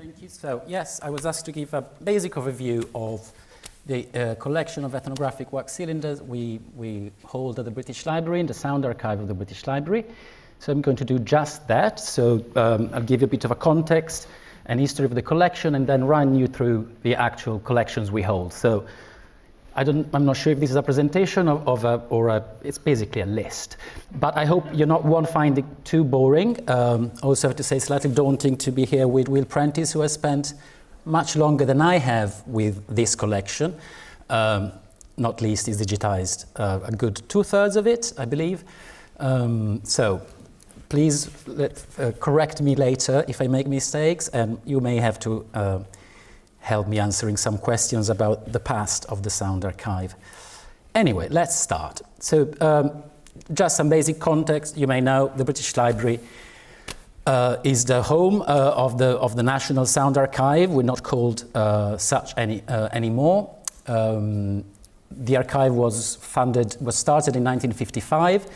Thank you. So, yes, I was asked to give a basic overview of the collection of ethnographic wax cylinders we hold at the British Library, in the Sound Archive of the British Library. So I'm going to do just that. So I'll give you a bit of a context and history of the collection and then run you through the actual collections we hold. So I'm not sure if this is a presentation it's basically a list. But I hope won't find it too boring. Also have to say, slightly daunting to be here with Will Prentice, who has spent much longer than I have with this collection. Not least, he's digitized a good 2/3 of it, I believe. So please correct me later if I make mistakes, and you may have to help me answering some questions about the past of the Sound Archive. Anyway, let's start. So just some basic context. You may know the British Library is the home of the National Sound Archive. We're not called such anymore. The archive was started in 1955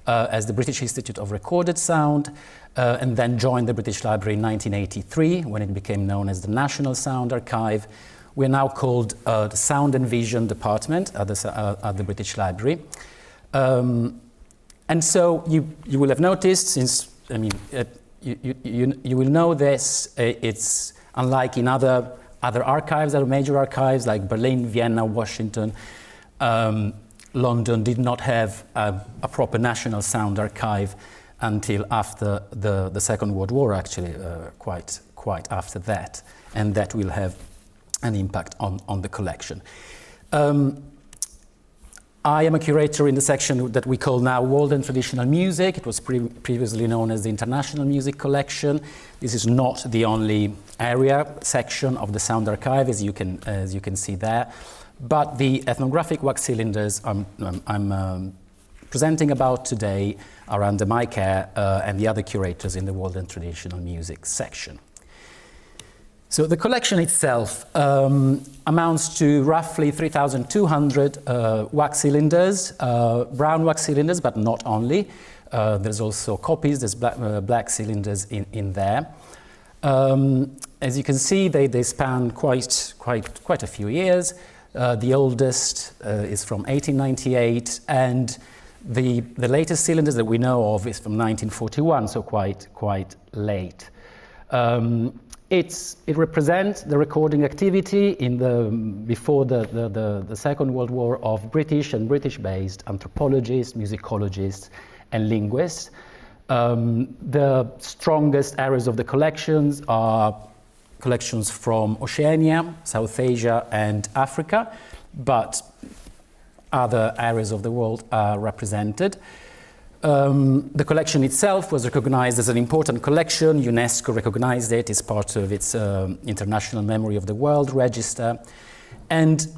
as the British Institute of Recorded Sound, and then joined the British Library in 1983 when it became known as the National Sound Archive. We're now called the Sound and Vision Department at the British Library. And so you will have noticed, since you will know this, it's unlike in other archives, other major archives like Berlin, Vienna, Washington. London did not have a proper national sound archive until after the Second World War, actually, quite after that, and that will have an impact on the collection. I am a curator in the section that we call now World and Traditional Music. It was previously known as the International Music Collection. This is not the only section of the Sound Archive, as you can see there. But the ethnographic wax cylinders I'm presenting about today are under my care and the other curators in the World and Traditional Music section. So the collection itself amounts to roughly 3,200 wax cylinders, brown wax cylinders, but not only. There's also copies, there's black cylinders in there. As you can see, they span quite a few years. The oldest is from 1898, and the latest cylinders that we know of is from 1941, so quite late. It represents the recording activity before the Second World War of British and British-based anthropologists, musicologists, and linguists. The strongest areas of the collections are collections from Oceania, South Asia, and Africa, but other areas of the world are represented. The collection itself was recognized as an important collection. UNESCO recognized it as part of its International Memory of the World Register. And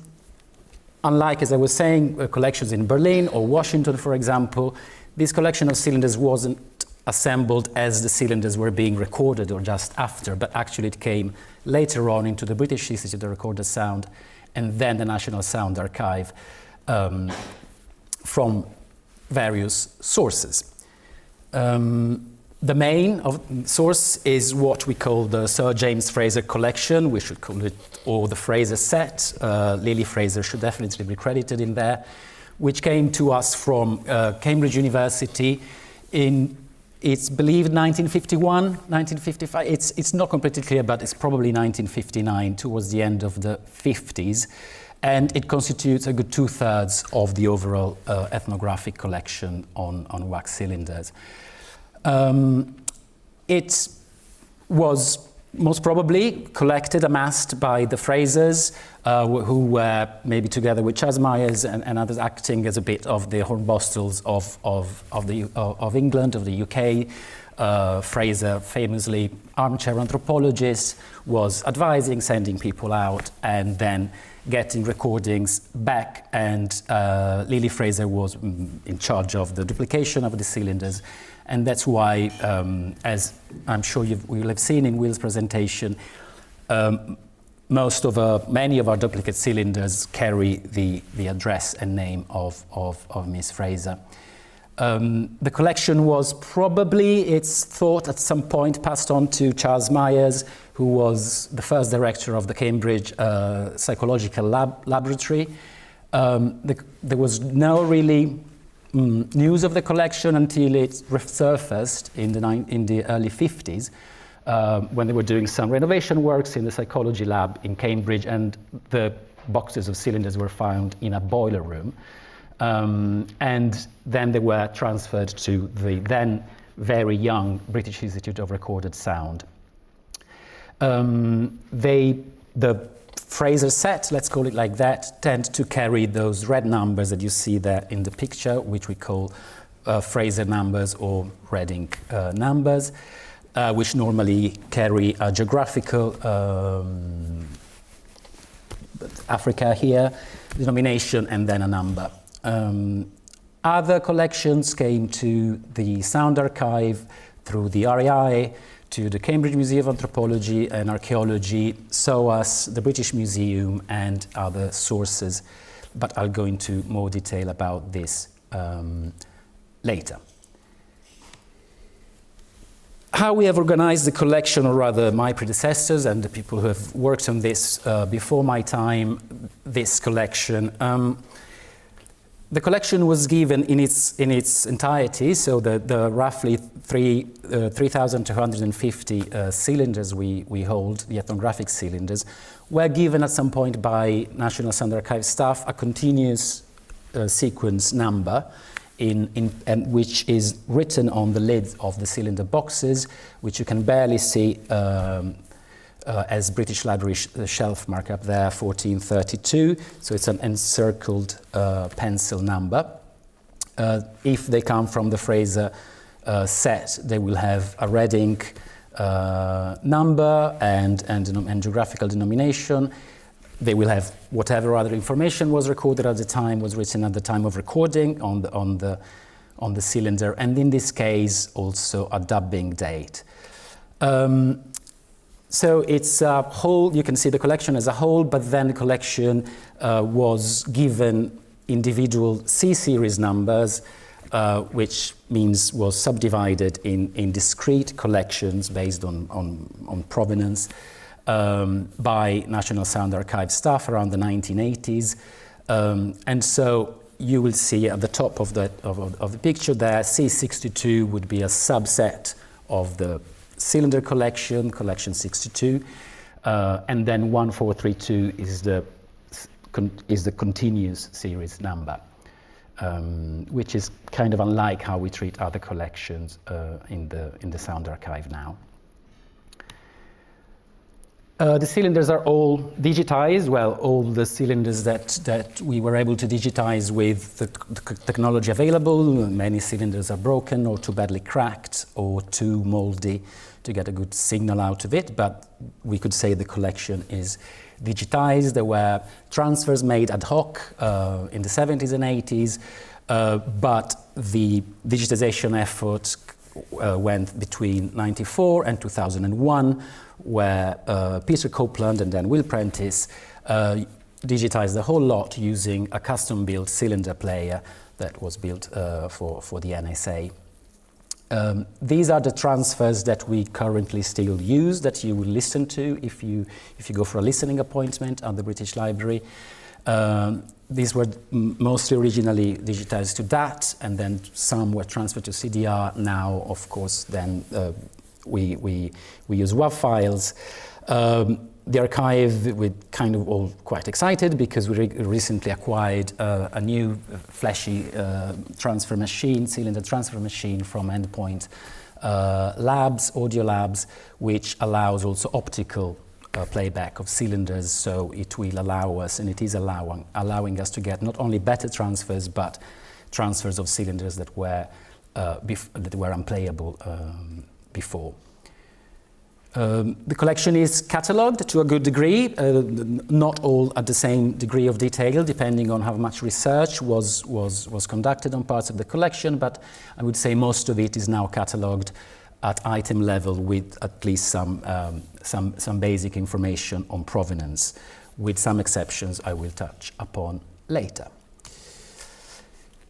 unlike, as I was saying, collections in Berlin or Washington, for example, this collection of cylinders wasn't assembled as the cylinders were being recorded or just after, but actually it came later on into the British Institute of Recorded Sound and then the National Sound Archive from various sources. The main source is what we call the Sir James Fraser collection. We should call it, or the Fraser set. Lily Fraser should definitely be credited in there, which came to us from Cambridge University it's believed 1951, 1955. It's not completely clear, but it's probably 1959, towards the end of the 50s. And it constitutes a good 2/3 of the overall ethnographic collection on wax cylinders. It was most probably amassed by the Frasers, who were maybe together with Chasmeyers and others acting as a bit of the Hornbostels of England, of the UK. Fraser, famously armchair anthropologist, was advising, sending people out, and then getting recordings back, and Lily Fraser was in charge of the duplication of the cylinders. And that's why, as I'm sure you will have seen in Will's presentation, many of our duplicate cylinders carry the address and name of Miss Fraser. The collection was probably, it's thought, at some point passed on to Charles Myers, who was the first director of the Cambridge Psychological Laboratory. There was no really news of the collection until it resurfaced in the early 50s, when they were doing some renovation works in the psychology lab in Cambridge, and the boxes of cylinders were found in a boiler room. And then they were transferred to the then very young British Institute of Recorded Sound. The Fraser set, let's call it like that, tend to carry those red numbers that you see there in the picture, which we call Fraser numbers or red ink numbers, which normally carry a geographical Africa here, denomination, and then a number. Other collections came to the Sound Archive through the RAI, to the Cambridge Museum of Anthropology and Archaeology, SOAS, the British Museum, and other sources. But I'll go into more detail about this later. How we have organized the collection, or rather my predecessors and the people who have worked on this before my time, this collection. The collection was given in its entirety, so the roughly 3,250 cylinders we hold, the ethnographic cylinders, were given at some point by National Sound Archive staff a continuous sequence number, and which is written on the lids of the cylinder boxes, which you can barely see as British Library shelf mark up there, 1432. So it's an encircled pencil number. If they come from the Fraser set, they will have a red ink number and geographical denomination. They will have whatever other information was recorded at the time, was written at the time of recording on the cylinder, and in this case also a dubbing date. So it's a whole, you can see the collection as a whole, but then the collection was given individual C-series numbers, which means was subdivided in discrete collections based on provenance by National Sound Archive staff around the 1980s. And so you will see at the top of the picture there, C62 would be a subset of the cylinder collection, collection 62, and then 1432 is the continuous series number, which is kind of unlike how we treat other collections in the Sound Archive now. The cylinders are all digitized. Well, all the cylinders that we were able to digitize with the technology available. Many cylinders are broken or too badly cracked or too moldy to get a good signal out of it, but we could say the collection is digitized. There were transfers made ad hoc in the 70s and 80s, but the digitization effort went between 94 and 2001, where Peter Copeland and then Will Prentice digitized the whole lot using a custom-built cylinder player that was built for the NSA. These are the transfers that we currently still use, that you will listen to if you go for a listening appointment at the British Library. These were mostly originally digitized to DAT, and then some were transferred to CDR. Now, of course, then we use WAV files. The archive, we're kind of all quite excited because we recently acquired a new flashy transfer machine, cylinder transfer machine from Endpoint Labs, Audio Labs, which allows also optical playback of cylinders. So it will allow us, and it is allowing us to get not only better transfers, but transfers of cylinders that were unplayable before. The collection is catalogued to a good degree, not all at the same degree of detail, depending on how much research was conducted on parts of the collection, but I would say most of it is now catalogued at item level with at least some basic information on provenance, with some exceptions I will touch upon later.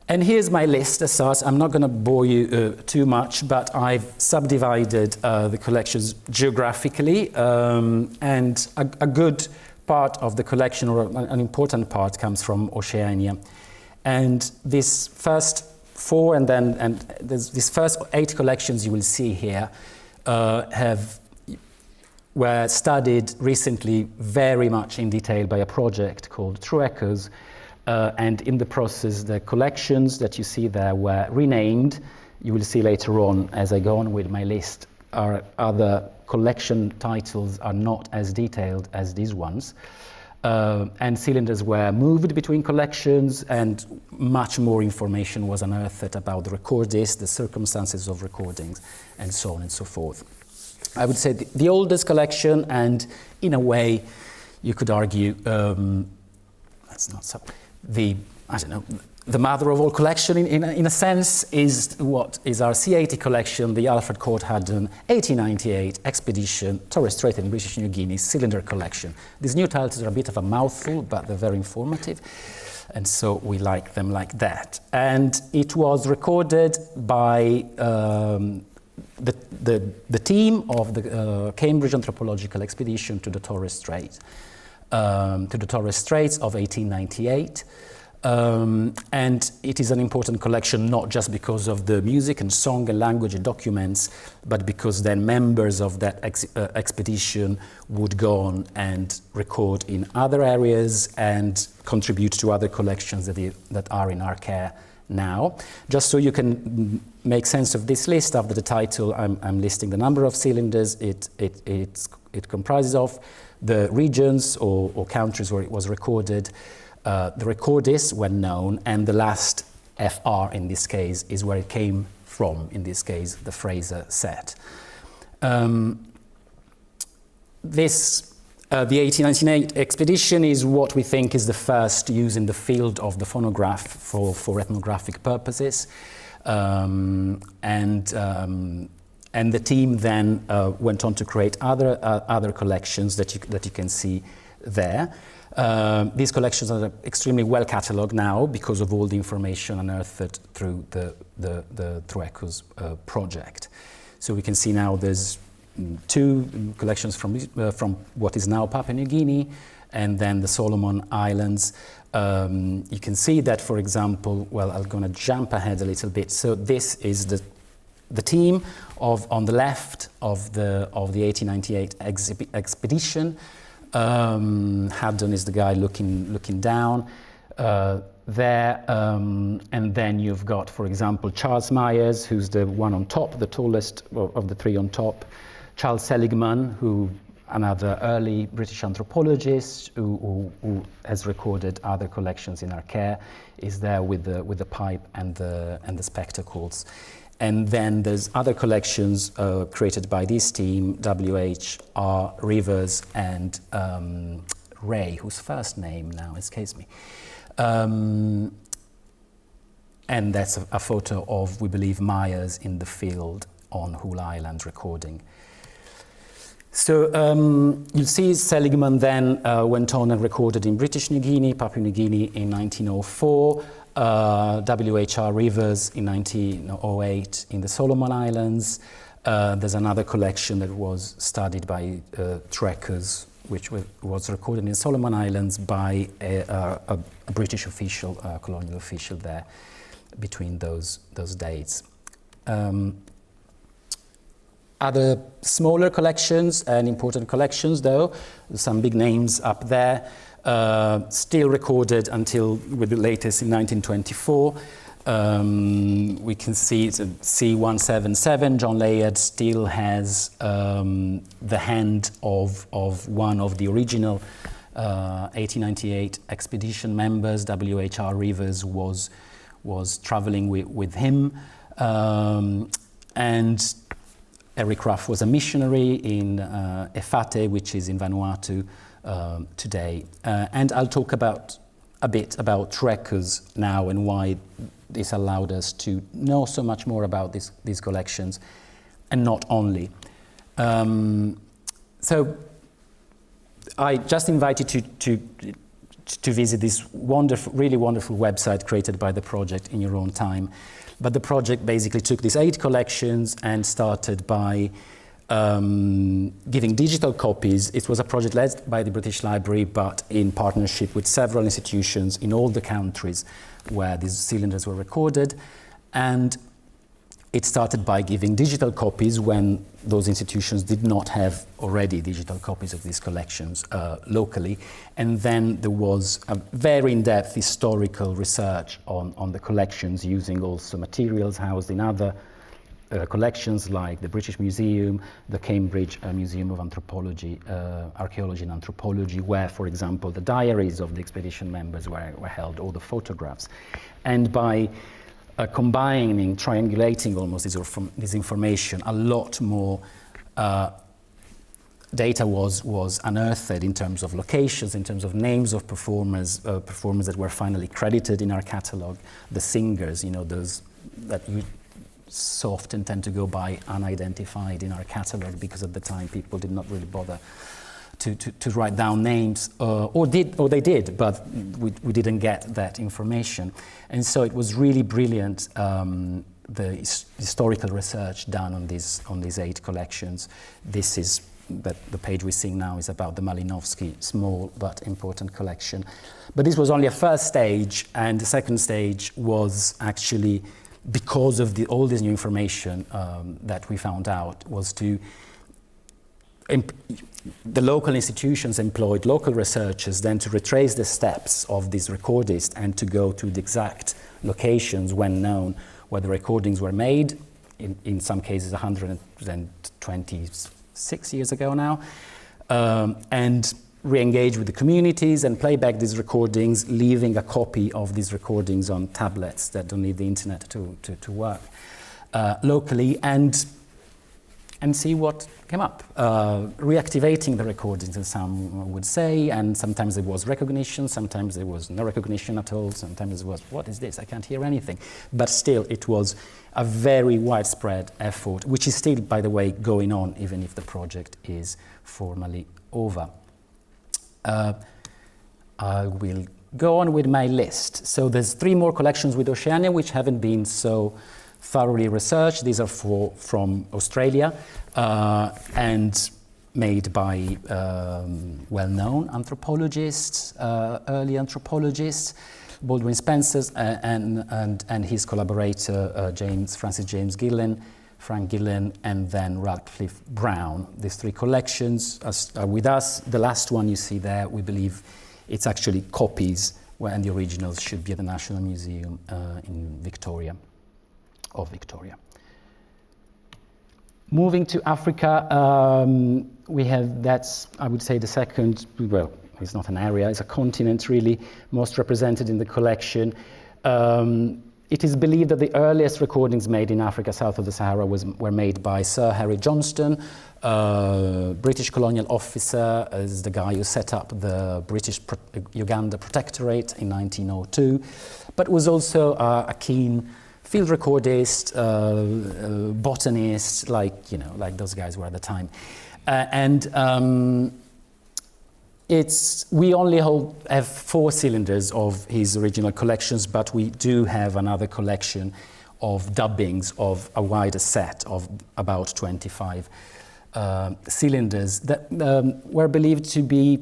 And here's my list as such. I'm not going to bore you too much, but I've subdivided the collections geographically, and a good part of the collection, or an important part, comes from Oceania. And this first 4 and these first 8 collections you will see here were studied recently very much in detail by a project called True Echoes. And in the process, the collections that you see there were renamed. You will see later on, as I go on with my list, our other collection titles are not as detailed as these ones. And cylinders were moved between collections, and much more information was unearthed about the recordist, the circumstances of recordings, and so on and so forth. I would say the oldest collection, and in a way, you could argue, that's not so, the mother of all collection in a sense is what is our C80 collection, the Alfred Court Haddon 1898 Expedition, Torres Strait and British New Guinea Cylinder Collection. These new titles are a bit of a mouthful, but they're very informative, and so we like them like that. And it was recorded by the team of the Cambridge Anthropological Expedition to the Torres Strait. To the Torres Straits of 1898. And it is an important collection not just because of the music and song and language and documents, but because then members of that expedition would go on and record in other areas and contribute to other collections that are in our care now. Just so you can make sense of this list, after the title I'm listing the number of cylinders it comprises of, the regions or countries where it was recorded, the recordist when known, and the last FR in this case is where it came from, in this case the Fraser set. The 1898 expedition is what we think is the first use in the field of the phonograph for ethnographic purposes. And the team then went on to create other collections that you can see there. These collections are extremely well catalogued now because of all the information unearthed through the True Echoes project. So we can see now there's 2 collections from what is now Papua New Guinea, and then the Solomon Islands. You can see that, for example, well, I'm going to jump ahead a little bit. So this is the team on the left of the 1898 expedition. Haddon is the guy looking down there, and then you've got, for example, Charles Myers, who's the one on top, the tallest of the 3 on top. Charles Seligman, who another early British anthropologist who has recorded other collections in our care, is there with the pipe and the spectacles. And then there's other collections created by this team, W.H.R. Rivers and Ray, whose first name now escapes me. And that's a photo of, we believe, Myers in the field on Hull Island recording. So you'll see Seligman then went on and recorded in British New Guinea, Papua New Guinea in 1904, W.H.R. Rivers in 1908 in the Solomon Islands. There's another collection that was studied by True Echoes, which was recorded in Solomon Islands by a British official, colonial official there between those dates. Other smaller collections and important collections, though, some big names up there, still recorded until with the latest in 1924. We can see it's a C177. John Layard still has the hand of one of the original 1898 expedition members. W.H.R. Rivers was traveling with him, and Eric Ruff was a missionary in Efate, which is in Vanuatu today. And I'll talk a bit about True Echoes now and why this allowed us to know so much more about these collections, and not only. So I just invite you to visit this wonderful, really wonderful website created by the project in your own time. But the project basically took these 8 collections and started by giving digital copies. It was a project led by the British Library, but in partnership with several institutions in all the countries where these cylinders were recorded. And it started by giving digital copies when those institutions did not have already digital copies of these collections locally. And then there was a very in-depth historical research on the collections, using also materials housed in other collections like the British Museum, the Cambridge Museum of Anthropology, Archaeology and Anthropology, where, for example, the diaries of the expedition members were held, or the photographs. And by combining, triangulating almost this information, a lot more data was unearthed in terms of locations, in terms of names of performers that were finally credited in our catalogue, the singers, those that you so often tend to go by unidentified in our catalogue, because at the time people did not really bother to write down names, or they did, but we didn't get that information. And so it was really brilliant, the historical research done on these 8 collections. This is the page we're seeing now is about the Malinowski small but important collection. But this was only a first stage, and the second stage was actually, because of all this new information that we found out, was the local institutions employed local researchers then to retrace the steps of these recordists and to go to the exact locations when known where the recordings were made, in some cases 126 years ago now, and re-engage with the communities and play back these recordings, leaving a copy of these recordings on tablets that don't need the internet to work locally, and see what came up. Reactivating the recordings, as some would say, and sometimes there was recognition, sometimes there was no recognition at all, sometimes it was, what is this? I can't hear anything. But still, it was a very widespread effort, which is still, by the way, going on, even if the project is formally over. I will go on with my list. So there's 3 more collections with Oceania which haven't been so thoroughly researched. These are from Australia and made by well-known anthropologists, early anthropologists, Baldwin Spencer and his collaborator Francis James Gillen, Frank Gillen, and then Radcliffe Brown. These 3 collections are with us. The last one you see there, we believe it's actually copies, and the originals should be at the National Museum in Victoria. Moving to Africa, we have, that's, I would say, the second, well, it's not an area, it's a continent really, most represented in the collection. It is believed that the earliest recordings made in Africa south of the Sahara were made by Sir Harry Johnston, British colonial officer, as the guy who set up the British Uganda Protectorate in 1902, but was also a keen field recordist, botanist, like those guys were at the time. We only have 4 cylinders of his original collections, but we do have another collection of dubbings of a wider set of about 25 cylinders that were believed to be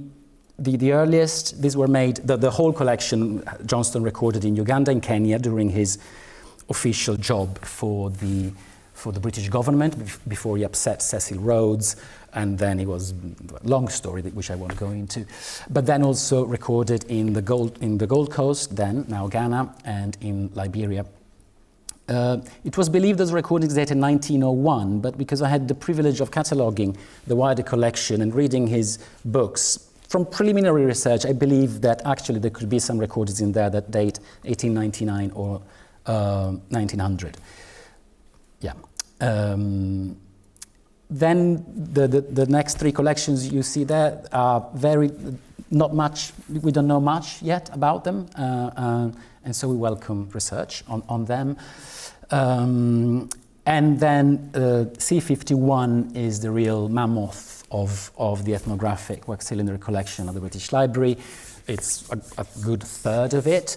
the earliest. These were made, the whole collection Johnston recorded in Uganda and Kenya during his official job for the British government before he upset Cecil Rhodes, and then he was a long story which I won't go into. But then also recorded in the Gold Coast, then now Ghana, and in Liberia. It was believed those recordings dated 1901, but because I had the privilege of cataloguing the wider collection and reading his books, from preliminary research, I believe that actually there could be some recordings in there that date 1899 or 1900. Yeah. Then the next 3 collections you see there are not much, we don't know much yet about them, and so we welcome research on them. And then C51 is the real mammoth of the ethnographic wax cylinder collection of the British Library. It's a good third of it,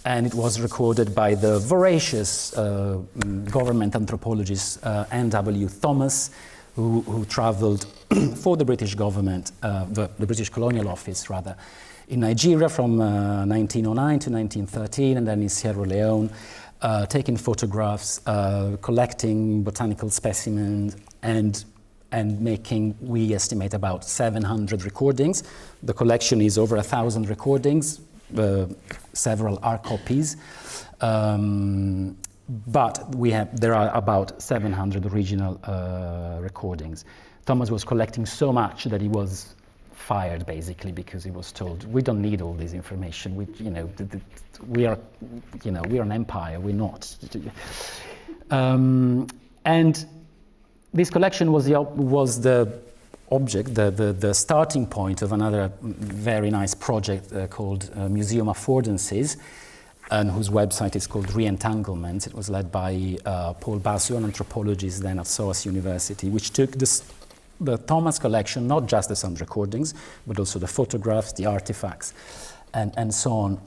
and it was recorded by the voracious government anthropologist N.W. Thomas, who travelled for the British government, the British Colonial Office rather, in Nigeria from 1909 to 1913, and then in Sierra Leone, taking photographs, collecting botanical specimens, and making, we estimate, about 700 recordings. The collection is over 1,000 recordings. Several are copies. But there are about 700 original recordings. Thomas was collecting so much that he was fired, basically, because he was told, we don't need all this information. We are an empire. We're not. And this collection was the object, the starting point of another very nice project called Museum Affordances, and whose website is called Re-Entanglement. It was led by Paul Basio, an anthropologist then at SOAS University, which took the Thomas collection, not just the sound recordings, but also the photographs, the artifacts, and so on.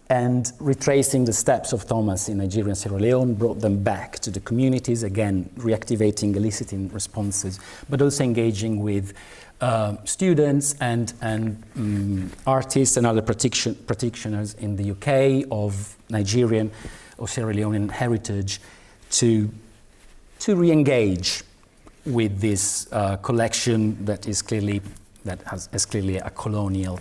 And retracing the steps of Thomas in Nigeria and Sierra Leone, brought them back to the communities, again, reactivating, eliciting responses, but also engaging with students and artists and other practitioners in the UK of Nigerian or Sierra Leonean heritage to re-engage with this collection that has clearly a colonial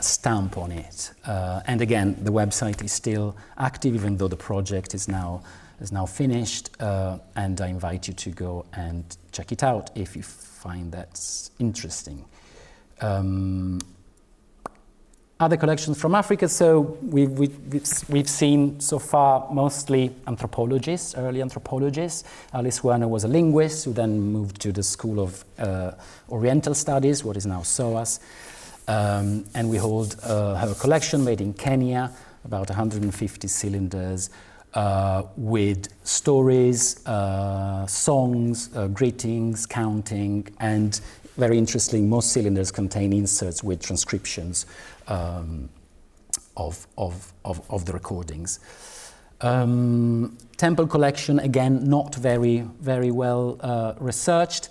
stamp on it. And again, the website is still active, even though the project is now finished, and I invite you to go and check it out if you find that interesting. Other collections from Africa. So we've seen so far mostly anthropologists, early anthropologists. Alice Werner was a linguist who then moved to the School of Oriental Studies, what is now SOAS. And we hold her collection made in Kenya, about 150 cylinders, with stories, songs, greetings, counting, and very interesting, most cylinders contain inserts with transcriptions of the recordings. Temple collection, again, not very well researched.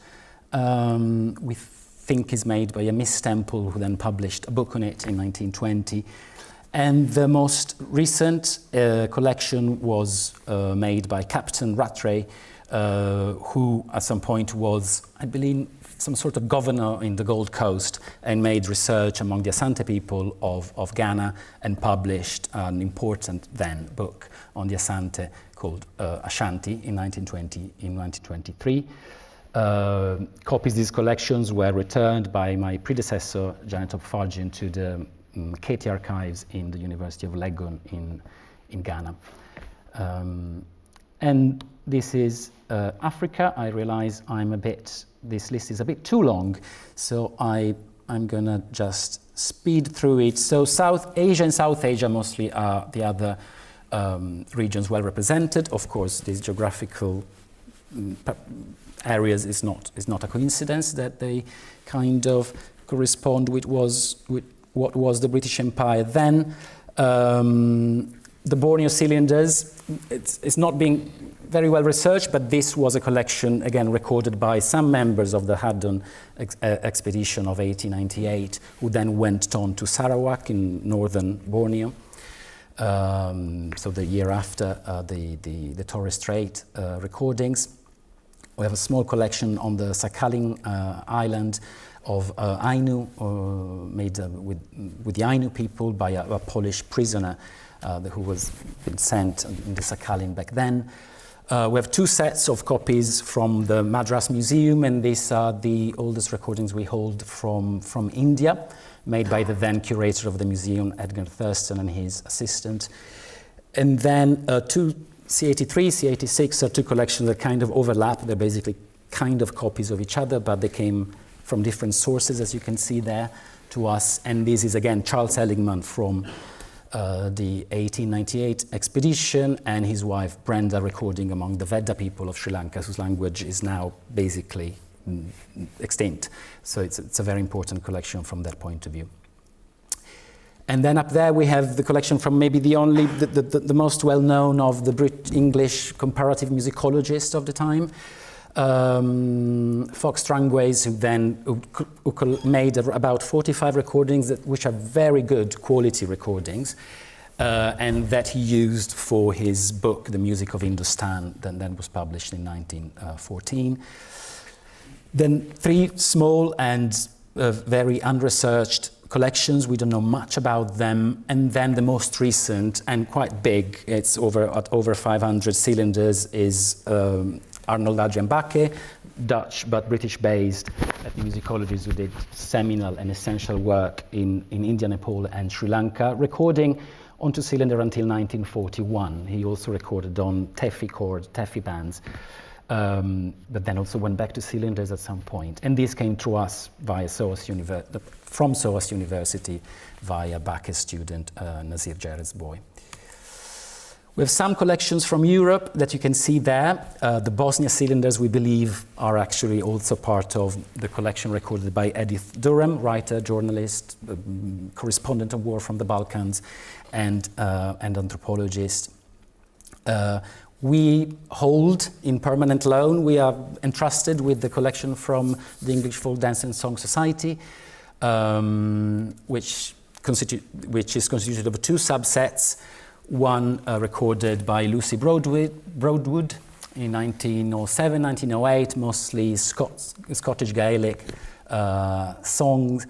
We think is made by a Miss Temple, who then published a book on it in 1920. And the most recent collection was made by Captain Rattray, who at some point was, I believe, some sort of governor in the Gold Coast, and made research among the Asante people of Ghana, and published an important then book on the Asante called Ashanti in 1923. Copies of these collections were returned by my predecessor, Janet Opfarjian, to the Katie Archives in the University of Legon in Ghana. And this is Africa. I realize this list is a bit too long, so I'm gonna just speed through it. So South Asia and South Asia mostly are the other regions well represented. Of course, these geographical areas is not a coincidence that they kind of correspond with what was the British Empire then. The Borneo cylinders, it's not being very well researched, but this was a collection, again, recorded by some members of the Haddon expedition of 1898, who then went on to Sarawak in northern Borneo. So the year after the Torres Strait recordings. We have a small collection on the Sakhalin island of Ainu, made with the Ainu people by a Polish prisoner who was been sent in the Sakhalin back then. We have two sets of copies from the Madras Museum, and these are the oldest recordings we hold from India, made by the then curator of the museum, Edgar Thurston, and his assistant. And then two C83, C86 are two collections that kind of overlap. They're basically kind of copies of each other, but they came from different sources, as you can see there, to us. And this is, again, Charles Ellingman from the 1898 expedition, and his wife Brenda recording among the Vedda people of Sri Lanka, whose language is now basically extinct. So it's a very important collection from that point of view. And then up there we have the collection from maybe the most well-known of the English comparative musicologists of the time, Fox Strangways, who made about 45 recordings which are very good quality recordings, and that he used for his book, The Music of Hindustan, that was published in 1914. Then 3 small and very unresearched collections, we don't know much about them, and then the most recent and quite big, it's at over 500 cylinders, is Arnold Adrian Bakke, Dutch but British-based ethnomusicologist who did seminal and essential work in India, Nepal and Sri Lanka, recording on 2-cylinder until 1941. He also recorded on Teffy bands, but then also went back to cylinders at some point. And this came to us via from SOAS University via Bakke's student Nazir Jared's boy. We have some collections from Europe that you can see there. The Bosnia cylinders, we believe, are actually also part of the collection recorded by Edith Durham, writer, journalist, correspondent of war from the Balkans, and anthropologist. We hold in permanent loan, we are entrusted with the collection from the English Folk Dance and Song Society, which is constituted of 2 subsets. One recorded by Lucy Broadwood in 1907, 1908, mostly Scottish Gaelic songs.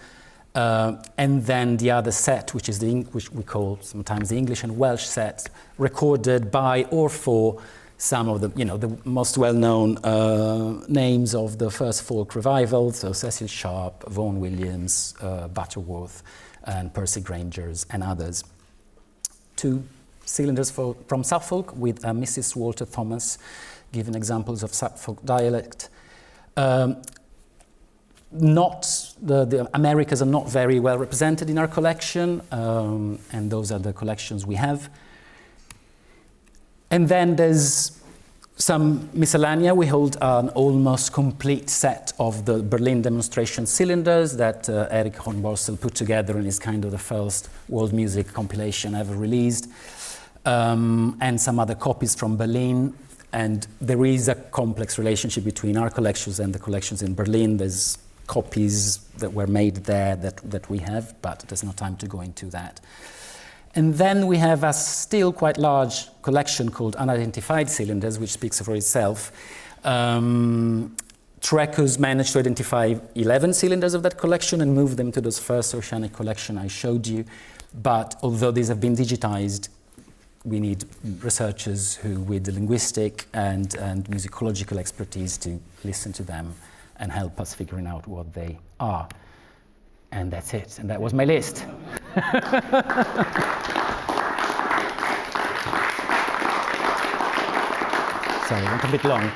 And then the other set, which we call sometimes the English and Welsh set, recorded by or for some of the most well-known names of the first folk revival, so Cecil Sharp, Vaughan Williams, Butterworth, and Percy Grangers, and others. 2 cylinders from Suffolk with Mrs. Walter Thomas, giving examples of Suffolk dialect. The Americas are not very well represented in our collection, and those are the collections we have. And then there's some miscellanea. We hold an almost complete set of the Berlin demonstration cylinders that Eric Hornborstel put together in his kind of the first world music compilation ever released, and some other copies from Berlin. And there is a complex relationship between our collections and the collections in Berlin. There's copies that were made there that we have, but there's no time to go into that. And then we have a still quite large collection called Unidentified Cylinders, which speaks for itself. Treccos managed to identify 11 cylinders of that collection and move them to those first oceanic collection I showed you. But although these have been digitized, we need researchers who, with the linguistic and musicological expertise, to listen to them and help us figuring out what they are. And that's it. And that was my list. Sorry, it went a bit long.